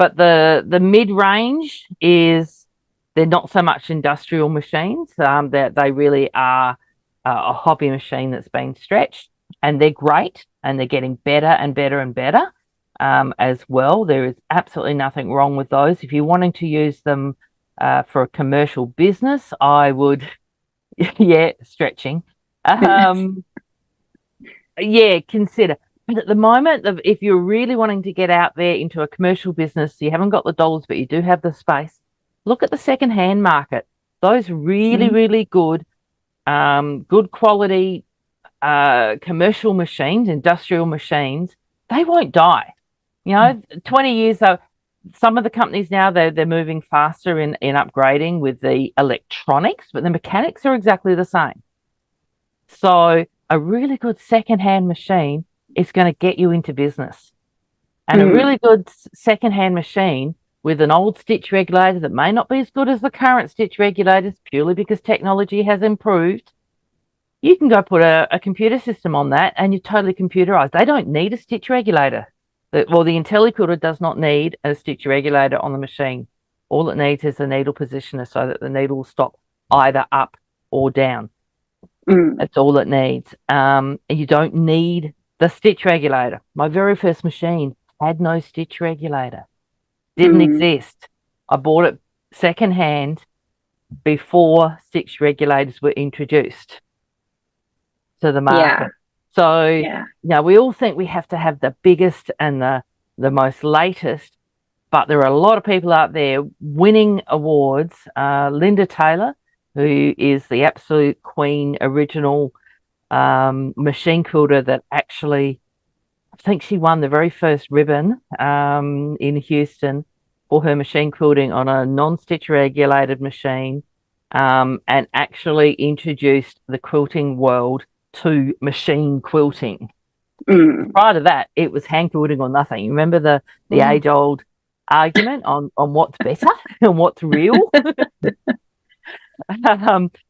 But the mid-range they're not so much industrial machines. That they really are a hobby machine that's been stretched, and they're great, and they're getting better and better and better as well. There is absolutely nothing wrong with those. If you're wanting to use them for a commercial business, I would, stretching. Consider. But at the moment, if you're really wanting to get out there into a commercial business, you haven't got the dollars, but you do have the space, look at the second-hand market. Those really, really good, good quality commercial machines, industrial machines, they won't die. 20 years, though, some of the companies now, they're moving faster in upgrading with the electronics, but the mechanics are exactly the same. So a really good second-hand machine is going to get you into business. And a really good second-hand machine with an old stitch regulator that may not be as good as the current stitch regulators purely because technology has improved, you can go put a computer system on that and you're totally computerized. They don't need a stitch regulator. The IntelliQuilter does not need a stitch regulator on the machine. All it needs is a needle positioner so that the needle will stop either up or down. That's all it needs. And you don't need the stitch regulator. My very first machine had no stitch regulator. Didn't exist. I bought it secondhand before stitch regulators were introduced to the market. So now we all think we have to have the biggest and the most latest, but there are a lot of people out there winning awards. Linda Taylor, who is the absolute queen, original machine quilter that actually, I think she won the very first ribbon in Houston for her machine quilting on a non-stitch regulated machine, and actually introduced the quilting world to machine quilting. Prior to that, it was hand quilting or nothing. You remember the age-old argument on what's better and what's real?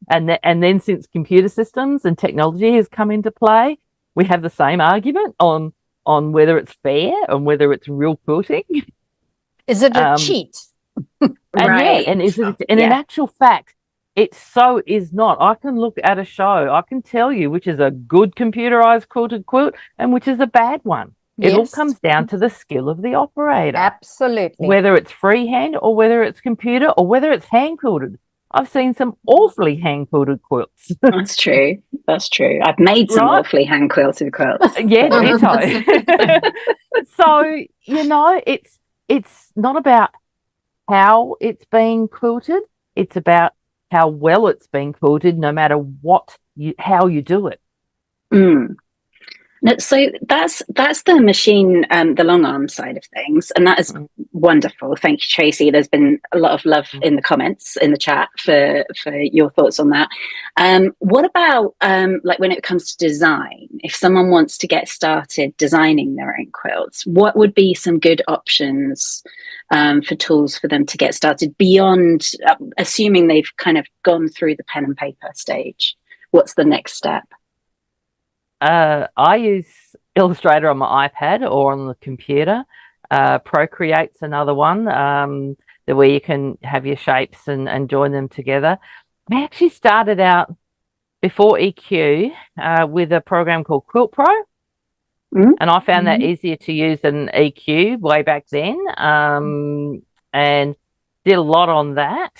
And then since computer systems and technology has come into play, we have the same argument on whether it's fair and whether it's real quilting. Is it a cheat? Right. In actual fact, it so is not. I can look at a show, I can tell you which is a good computerized quilted quilt and which is a bad one. It all comes down to the skill of the operator. Absolutely. Whether it's freehand or whether it's computer or whether it's hand quilted. I've seen some awfully hand quilted quilts. That's true. That's true. I've made some Right? awfully hand quilted quilts. Yeah, ditto. So, it's not about how it's being quilted, it's about how well it's being quilted, no matter how you do it. Mm. No, so that's the machine, the long arm side of things, and that is wonderful. Thank you, Tracy. There's been a lot of love in the comments in the chat for your thoughts on that. What about like when it comes to design? If someone wants to get started designing their own quilts, what would be some good options for tools for them to get started beyond, assuming they've kind of gone through the pen and paper stage? What's the next step? I use Illustrator on my iPad or on the computer. Procreate's another one, where you can have your shapes and join them together. I actually started out before EQ with a program called Quilt Pro, and I found that easier to use than EQ way back then, and did a lot on that.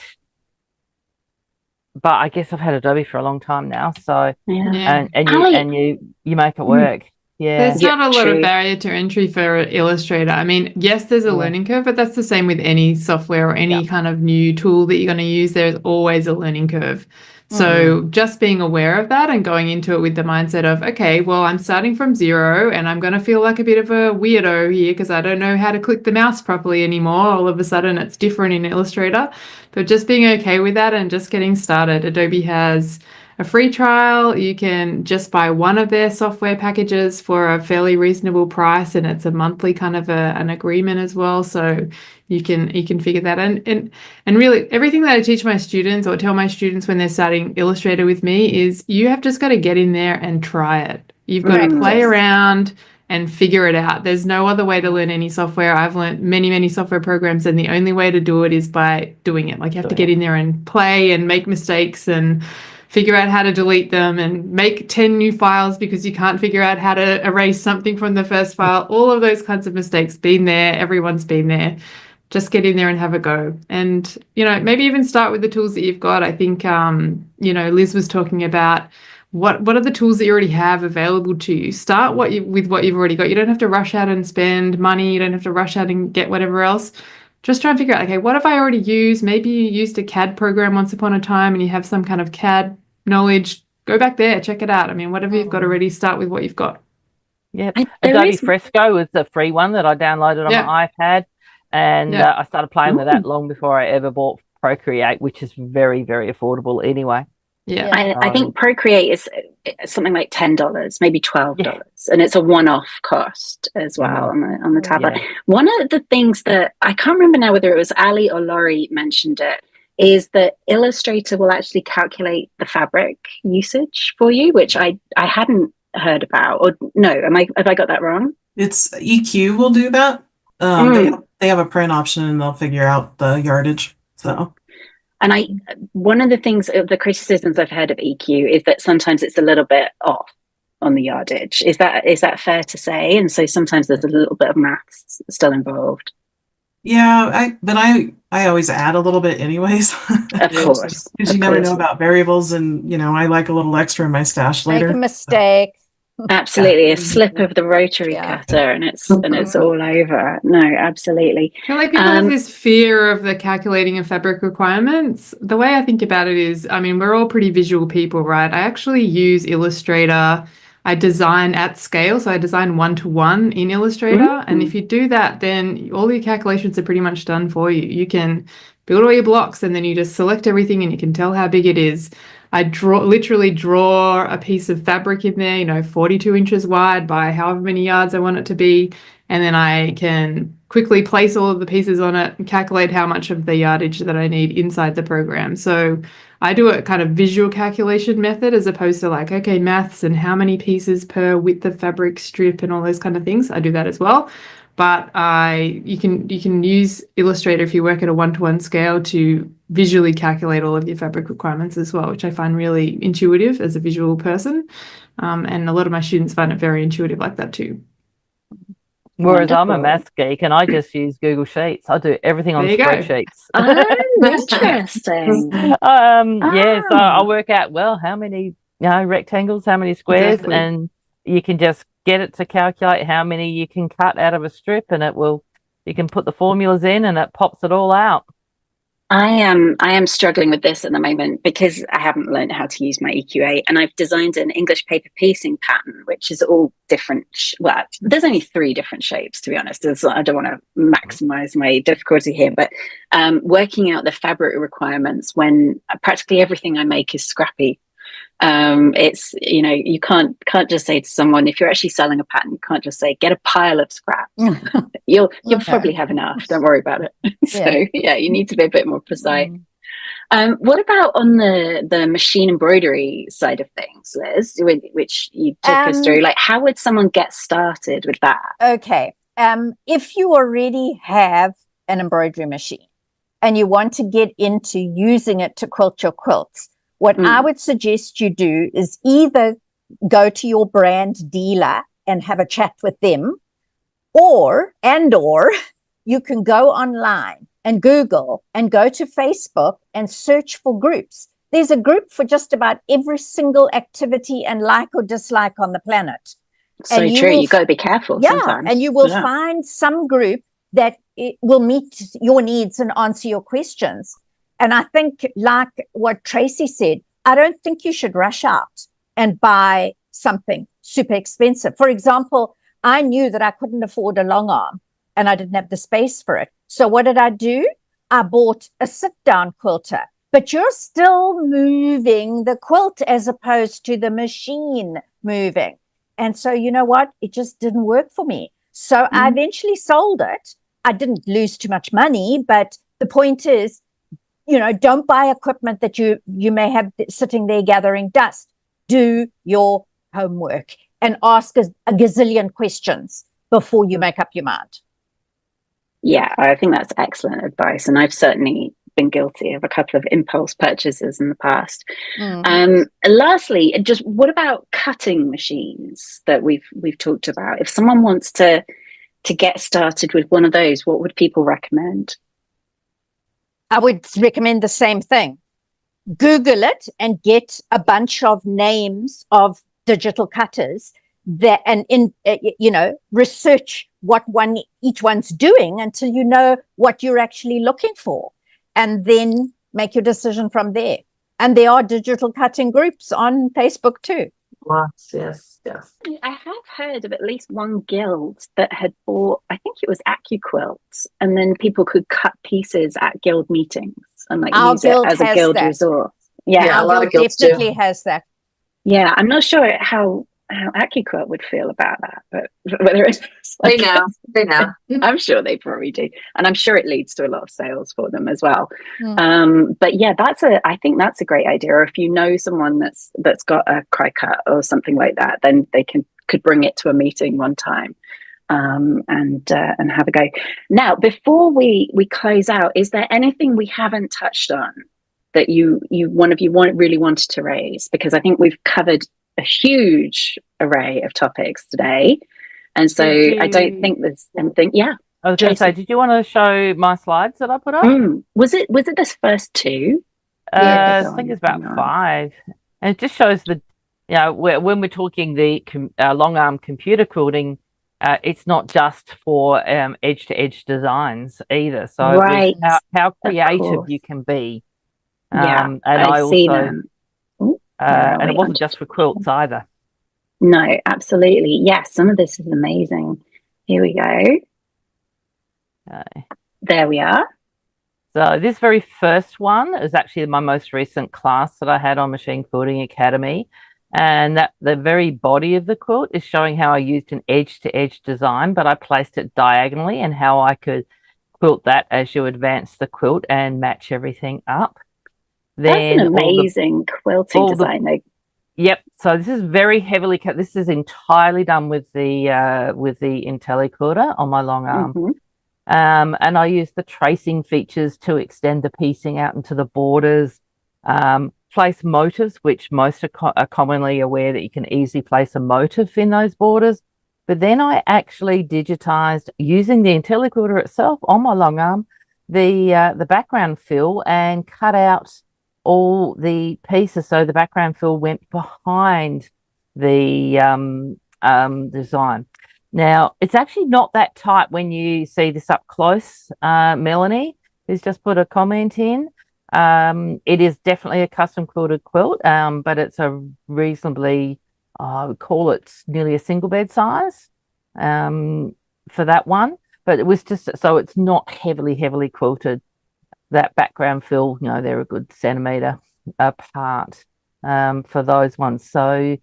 But I guess I've had Adobe for a long time now, so and you make it work. Yeah. There's not a lot true. of barrier to entry for Illustrator. I mean, yes, there's a learning curve, but that's the same with any software or any kind of new tool that you're going to use. There's always a learning curve. So just being aware of that and going into it with the mindset of, okay, well, I'm starting from zero and I'm going to feel like a bit of a weirdo here because I don't know how to click the mouse properly anymore. All of a sudden it's different in Illustrator, but just being okay with that and just getting started. Adobe has a free trial. You can just buy one of their software packages for a fairly reasonable price, and it's a monthly kind of an agreement as well. So you can figure that out. And really everything that I teach my students or tell my students when they're starting Illustrator with me is you have just got to get in there and try it. You've got to play around and figure it out. There's no other way to learn any software. I've learned many software programs, and the only way to do it is by doing it. Like you have to get in there and play and make mistakes and figure out how to delete them and make 10 new files because you can't figure out how to erase something from the first file. All of those kinds of mistakes, been there, everyone's been there. Just get in there and have a go. And, maybe even start with the tools that you've got. I think, Liz was talking about what are the tools that you already have available to you. Start with what you've already got. You don't have to rush out and spend money. You don't have to rush out and get whatever else. Just try and figure out, okay, what have I already used? Maybe you used a CAD program once upon a time and you have some kind of CAD knowledge. Go back there, check it out. I mean, whatever you've got already, start with what you've got. Yeah. Adobe Fresco was the free one that I downloaded on my iPad. And I started playing with that long before I ever bought Procreate, which is very, very affordable anyway. Yeah, I think Procreate is something like $10, maybe $12, and it's a one-off cost as well on the tablet. One of the things that I can't remember now whether it was Ali or Laurie mentioned it is that Illustrator will actually calculate the fabric usage for you, which I hadn't heard about. Or no, have I got that wrong? It's EQ will do that. They have a print option and they'll figure out the yardage. So. And one of the things, the criticisms I've heard of EQ is that sometimes it's a little bit off on the yardage. Is that fair to say? And so sometimes there's a little bit of maths still involved. Yeah, I always add a little bit anyways. Of course. Because you never know about variables, and I like a little extra in my stash later. Make a mistake. Absolutely, a slip of the rotary cutter and it's all over. No, absolutely. I feel like people have this fear of the calculating of fabric requirements. The way I think about it is, I mean, we're all pretty visual people, right? I actually use Illustrator. I design at scale, so I design 1-to-1 in Illustrator. And if you do that, then all your calculations are pretty much done for you. You can build all your blocks and then you just select everything and you can tell how big it is. I literally draw a piece of fabric in there, 42 inches wide by however many yards I want it to be. And then I can quickly place all of the pieces on it and calculate how much of the yardage that I need inside the program. So I do a kind of visual calculation method as opposed to like, okay, maths and how many pieces per width of fabric strip and all those kind of things. I do that as well. But you can use Illustrator if you work at a 1-to-1 scale to visually calculate all of your fabric requirements as well, which I find really intuitive as a visual person. And a lot of my students find it very intuitive like that too. Whereas I'm a Wonderful. maths geek and I just use Google Sheets. I do everything on There you go. spreadsheets. Oh, interesting. Yeah, so I Ah, work out, well, how many, rectangles, how many squares, Exactly. and you can just get it to calculate how many you can cut out of a strip, and you can put the formulas in and it pops it all out. I am struggling with this at the moment because I haven't learned how to use my EQA, and I've designed an English paper piecing pattern, which is all different. Well, there's only 3 different shapes, to be honest. I don't want to maximize my difficulty here, but working out the fabric requirements when practically everything I make is scrappy. It's, you can't just say to someone, if you're actually selling a pattern, you can't just say get a pile of scraps. You'll probably have enough, don't worry about it. So yeah, you need to be a bit more precise. What about on the machine embroidery side of things, Liz, which you took us through? Like, how would someone get started with that? Okay. If you already have an embroidery machine and you want to get into using it to quilt your quilts, what I would suggest you do is either go to your brand dealer and have a chat with them, or you can go online and Google and go to Facebook and search for groups. There's a group for just about every single activity and like or dislike on the planet. So true. You've got to be careful sometimes. And you will find some group that it will meet your needs and answer your questions. And I think, like what Tracy said, I don't think you should rush out and buy something super expensive. For example, I knew that I couldn't afford a long arm and I didn't have the space for it. So what did I do? I bought a sit-down quilter, but you're still moving the quilt as opposed to the machine moving. And so, you know what? It just didn't work for me. So I eventually sold it. I didn't lose too much money, but the point is, don't buy equipment that you may have sitting there gathering dust. Do your homework and ask a gazillion questions before you make up your mind. Yeah, I think that's excellent advice. And I've certainly been guilty of a couple of impulse purchases in the past. Lastly, just what about cutting machines that we've talked about? If someone wants to get started with one of those, what would people recommend? I would recommend the same thing. Google it and get a bunch of names of digital cutters that, and research what each one's doing until you know what you're actually looking for, and then make your decision from there. And there are digital cutting groups on Facebook too. Yes. I have heard of at least one guild that had bought, I think it was AccuQuilts, and then people could cut pieces at guild meetings and use it as a guild resource. Yeah, a lot of guilds definitely has that. Yeah, I'm not sure how AccuQuilt would feel about that, but whether it's they know. I'm sure they probably do, and I'm sure it leads to a lot of sales for them as well. But yeah, I think that's a great idea. Or if you know someone that's got a cry cut or something like that, then they could bring it to a meeting one time and have a go. Now, before we close out, is there anything we haven't touched on that really wanted to raise? Because I think we've covered a huge array of topics today, and so I don't think there's anything. Yeah, I was going to say, did you want to show my slides that I put up? Was it this first 2? I think it's about 5, and it just shows when we're talking the long arm computer quilting, it's not just for edge to edge designs either. So right, how creative you can be. And I see also them. and it wasn't just for quilts either. No, absolutely. Yes, some of this is amazing. Here we go. There we are. So this very first one is actually my most recent class that I had on Machine Quilting Academy. And that the very body of the quilt is showing how I used an edge-to-edge design, but I placed it diagonally, and how I could quilt that as you advance the quilt and match everything up. Then that's an amazing quilting design. Yep. So this is very heavily cut. This is entirely done with the IntelliQuilter on my long arm. And I use the tracing features to extend the piecing out into the borders. Place motifs, which most are commonly aware that you can easily place a motif in those borders. But then I actually digitized using the IntelliQuilter itself on my long arm, the background fill, and cut out all the pieces. So the background fill went behind the design. Now, it's actually not that tight when you see this up close. Melanie, who's just put a comment in. It is definitely a custom quilted quilt, but it's a reasonably, I would call it nearly a single bed size for that one. But it was just, so it's not heavily quilted. That background fill, they're a good centimetre apart for those ones. So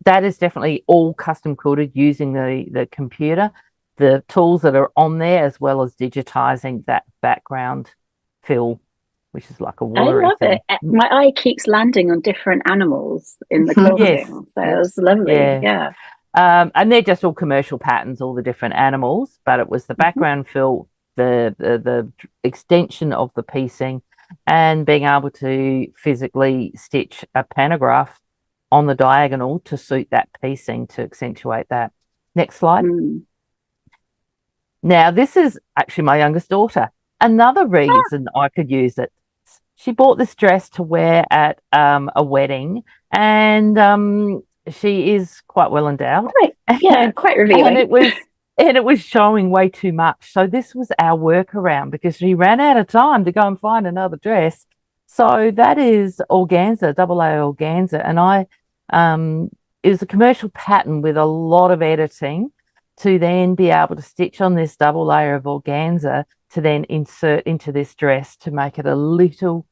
that is definitely all custom quilted using the computer, the tools that are on there, as well as digitizing that background fill, which is like a I watery love thing. it. My eye keeps landing on different animals in the quilting. Yes, So it was lovely. Yeah. And they're just all commercial patterns, all the different animals, but it was the background fill, the extension of the piecing, and being able to physically stitch a pantograph on the diagonal to suit that piecing to accentuate that. Next slide. Now, this is actually my youngest daughter. Another reason I could use it. She bought this dress to wear at a wedding, and she is quite well endowed. Quite revealing. And it was showing way too much. So this was our workaround, because she ran out of time to go and find another dress. So that is organza, double layer organza, and it was a commercial pattern with a lot of editing to then be able to stitch on this double layer of organza to then insert into this dress to make it a little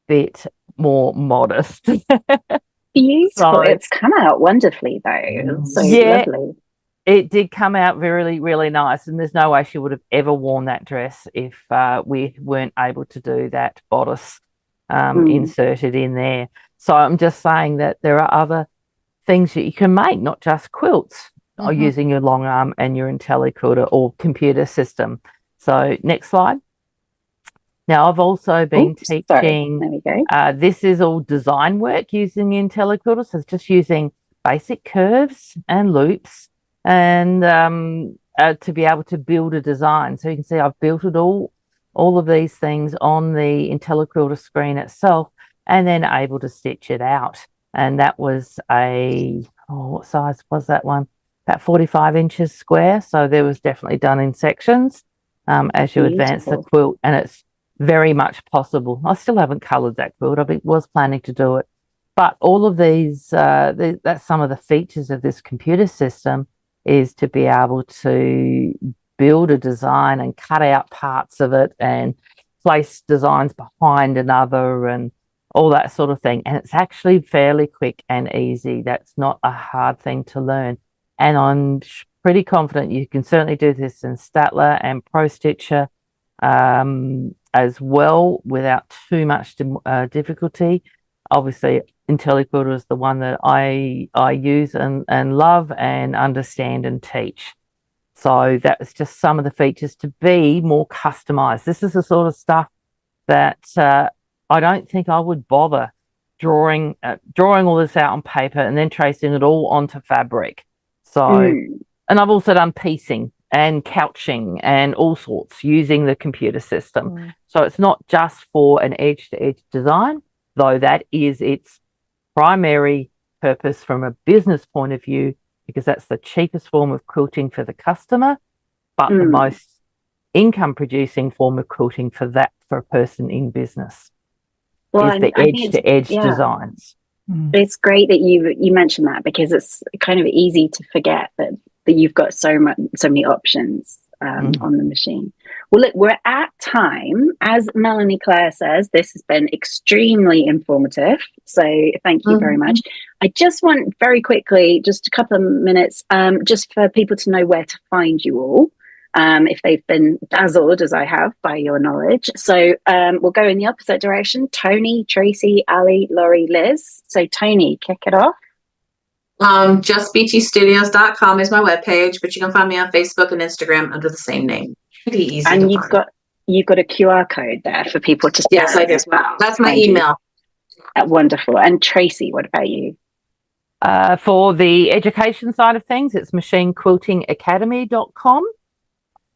bit more modest. Beautiful. So, it's come out wonderfully though. So lovely. It did come out really, really nice, and there's no way she would have ever worn that dress if we weren't able to do that bodice inserted in there. So I'm just saying that there are other things that you can make, not just quilts, or using your long arm and your IntelliQuilter or computer system. So next slide. Now, I've also been teaching, there we go. This is all design work using IntelliQuilter. So it's just using basic curves and loops and to be able to build a design. So you can see I've built it all of these things on the IntelliQuilter screen itself, and then able to stitch it out. And that was what size was that one? About 45 inches square. So there was definitely done in sections as you advance the quilt, and it's very much possible. I still haven't coloured that quilt. I was planning to do it. But all of these, that's some of the features of this computer system, is to be able to build a design and cut out parts of it and place designs behind another and all that sort of thing. And it's actually fairly quick and easy. That's not a hard thing to learn. And I'm pretty confident you can certainly do this in Statler and Pro Stitcher as well without too much difficulty. Obviously, IntelliQuilter is the one that I use and love and understand and teach. So that's just some of the features to be more customized. This is the sort of stuff that I don't think I would bother drawing all this out on paper and then tracing it all onto fabric. So, and I've also done piecing and couching and all sorts using the computer system. So it's not just for an edge-to-edge design, though that is its primary purpose from a business point of view, because that's the cheapest form of quilting for the customer, but the most income-producing form of quilting for a person in business is the edge-to-edge designs. It's great that you mentioned that, because it's kind of easy to forget that you've got so many options on the machine. Well, look, we're at time. As Melanie Claire says, this has been extremely informative. So thank you very much. I just want very quickly, just a couple of minutes, just for people to know where to find you all, if they've been dazzled, as I have, by your knowledge. So we'll go in the opposite direction. Tony, Tracy, Ali, Laurie, Liz. So Tony, kick it off. JustBTstudios.com is my webpage, but you can find me on Facebook and Instagram under the same name. Pretty easy. And you've got a QR code there for people to Yes, I do. That's my email. Wonderful. And Tracy, what about you? For the education side of things, it's machinequiltingacademy.com.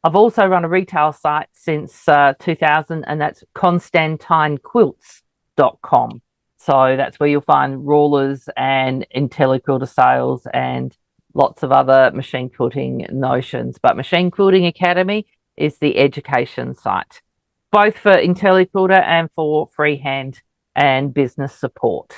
I've also run a retail site since 2000, and that's constantinequilts.com. So that's where you'll find rulers and IntelliQuilter sales and lots of other machine quilting notions. But Machine Quilting Academy is the education site, both for IntelliQuilter and for freehand and business support.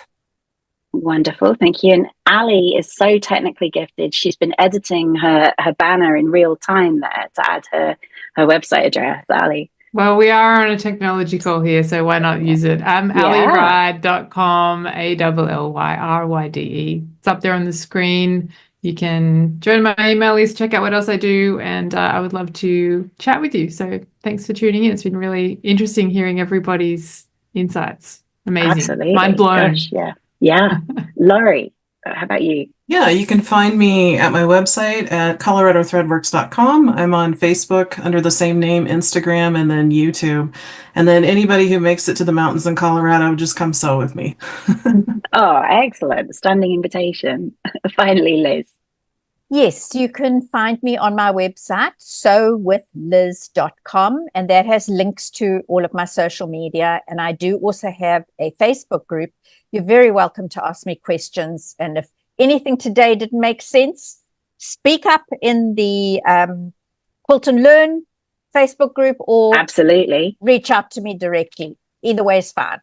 Wonderful, thank you. And Ali is so technically gifted. She's been editing her banner in real time there to add her website address. Ali. Well, we are on a technology call here, so why not use it? I'm allyride.com, ALLYRYDE. It's up there on the screen. You can join my email list, check out what else I do, and I would love to chat with you. So thanks for tuning in. It's been really interesting hearing everybody's insights. Amazing. Absolutely. Mind blown. Gosh, yeah. Yeah. Laurie, how about you? Yeah, you can find me at my website at coloradothreadworks.com. I'm on Facebook under the same name, Instagram, and then YouTube. And then anybody who makes it to the mountains in Colorado, just come sew with me. Oh, excellent. Standing invitation. Finally, Liz. Yes, you can find me on my website, sewwithliz.com, and that has links to all of my social media. And I do also have a Facebook group. You're very welcome to ask me questions. And if anything today didn't make sense, speak up in the Quilt'n'Learn Facebook group, or absolutely reach out to me directly. Either way is fine.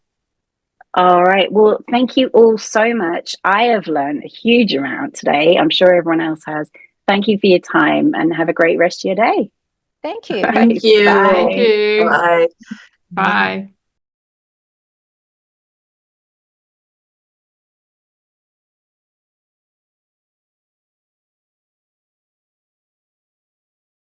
All right. Well, thank you all so much. I have learned a huge amount today. I'm sure everyone else has. Thank you for your time and have a great rest of your day. Thank you. Thank you. Bye. Thank you. Bye. Bye.